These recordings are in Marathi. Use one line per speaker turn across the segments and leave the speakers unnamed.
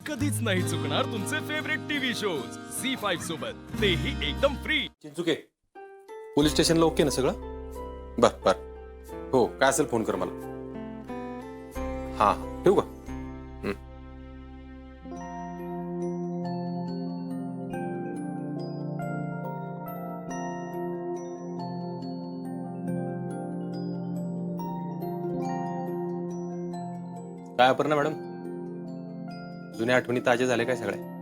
कधीच नाही चुकणार तुमचे फेवरेट टीव्ही शोज झी5 सोबत, तेही एकदम फ्री.
चिंचुके, पोलीस स्टेशनला ओके ना सगळं? बर बर. हो, काय असेल फोन कर मला. हा, ठेवू का? काय अपर्णा मॅडम, जुन्या आठवणी ताज्या झाल्या काय सगळ्या?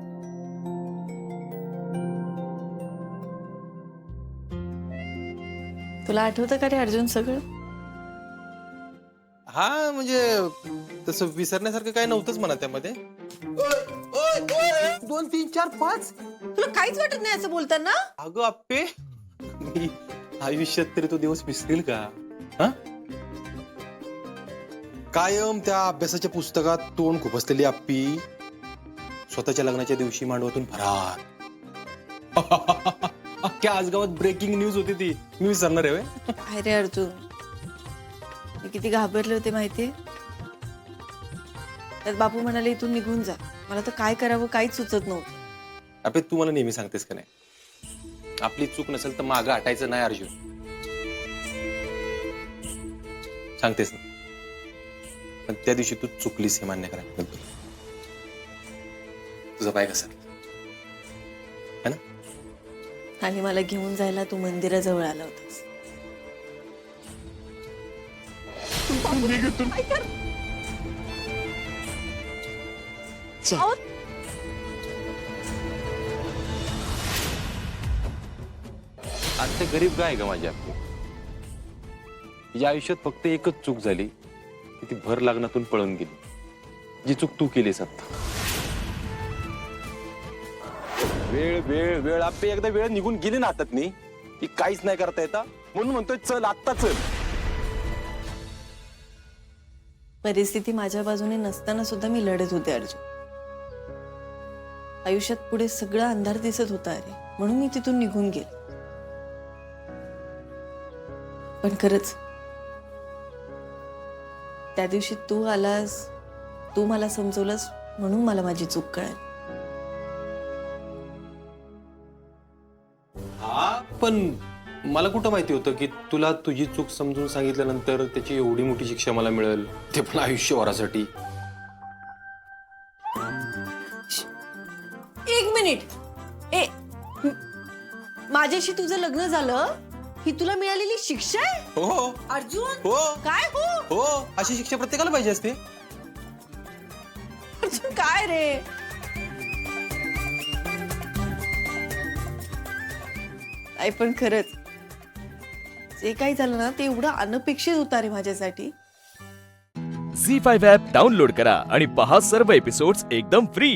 तुला आठवतं का रे अर्जुन सगळं?
हा म्हणजे तसं विसरण्यासारखं काय नव्हतंच म्हणा त्यामध्ये. 2 3 4 5.
तुला काहीच वाटत नाही असं बोलताना?
अगं आप्पे, मी आयुष्यात तरी तो दिवस विसरेल का? हा, कायम त्या अभ्यासाच्या पुस्तकात तोंड खुपसलेली आप्पी स्वतःच्या लग्नाच्या दिवशी मांडवातून फरार. अख्ख्या आज गावात ब्रेकिंग न्यूज होती ती. मी विसरणार आहे व्हय?
काय रे अर्जुन, मी किती घाबरले होते माहितीये. त्यात बापू म्हणाले इथून निघून जा. मला तर काय करावं काहीच सुचत नव्हतं.
अबे, तू मला नेहमी सांगतेस का नाही, आपली चूक नसेल तर मागं हटायचं नाही अर्जुन. सांगतेस ना, पण त्या दिवशी तू चुकलीस हे मान्य करा. तुझा पाय कसा है ना?
आणि मला घेऊन जायला तू मंदिराजवळ आला होतास.
आता गरीब काय का माझ्या या आयुष्यात फक्त एकच चूक झाली की ती भर लग्नातून पळून गेली. जी चूक तू केलीस आता. वेळ वेळ वेळ आपे, एकदा वेळ निघून गेली ना हातात नी की काहीच नाही करता येता. म्हणून म्हणतोय चल, आत्ता चल.
परिस्थिती माझ्या बाजूने नसताना सुद्धा मी लढत होते अर्जुन. आयुष्यात पुढे सगळं अंधार दिसत होता अरे, म्हणून मी तिथून निघून गेले. पण खरंच त्या दिवशी तू आलास, तू मला समजवलंस, म्हणून मला माझी चूक कळाली.
पण मला कुठं माहिती होतं की तुला तुझी चूक समजून सांगितल्यानंतर त्याची एवढी मोठी शिक्षा मला मिळेल, ते पण आयुष्यभरासाठी.
एक मिनिट. माझ्याशी तुझं लग्न झालं ही तुला मिळालेली शिक्षा आहे?
हो
अर्जुन,
हो
काय हो?
हो, अशी शिक्षा प्रत्येकाला पाहिजे असते.
अर्जुन काय रे? आई पण खरंच जे काही झालं ना ते एवढं अनपेक्षित होतं रे माझ्यासाठी.
झी5 ॲप डाउनलोड करा आणि पहा सर्व एपिसोड्स एकदम फ्री.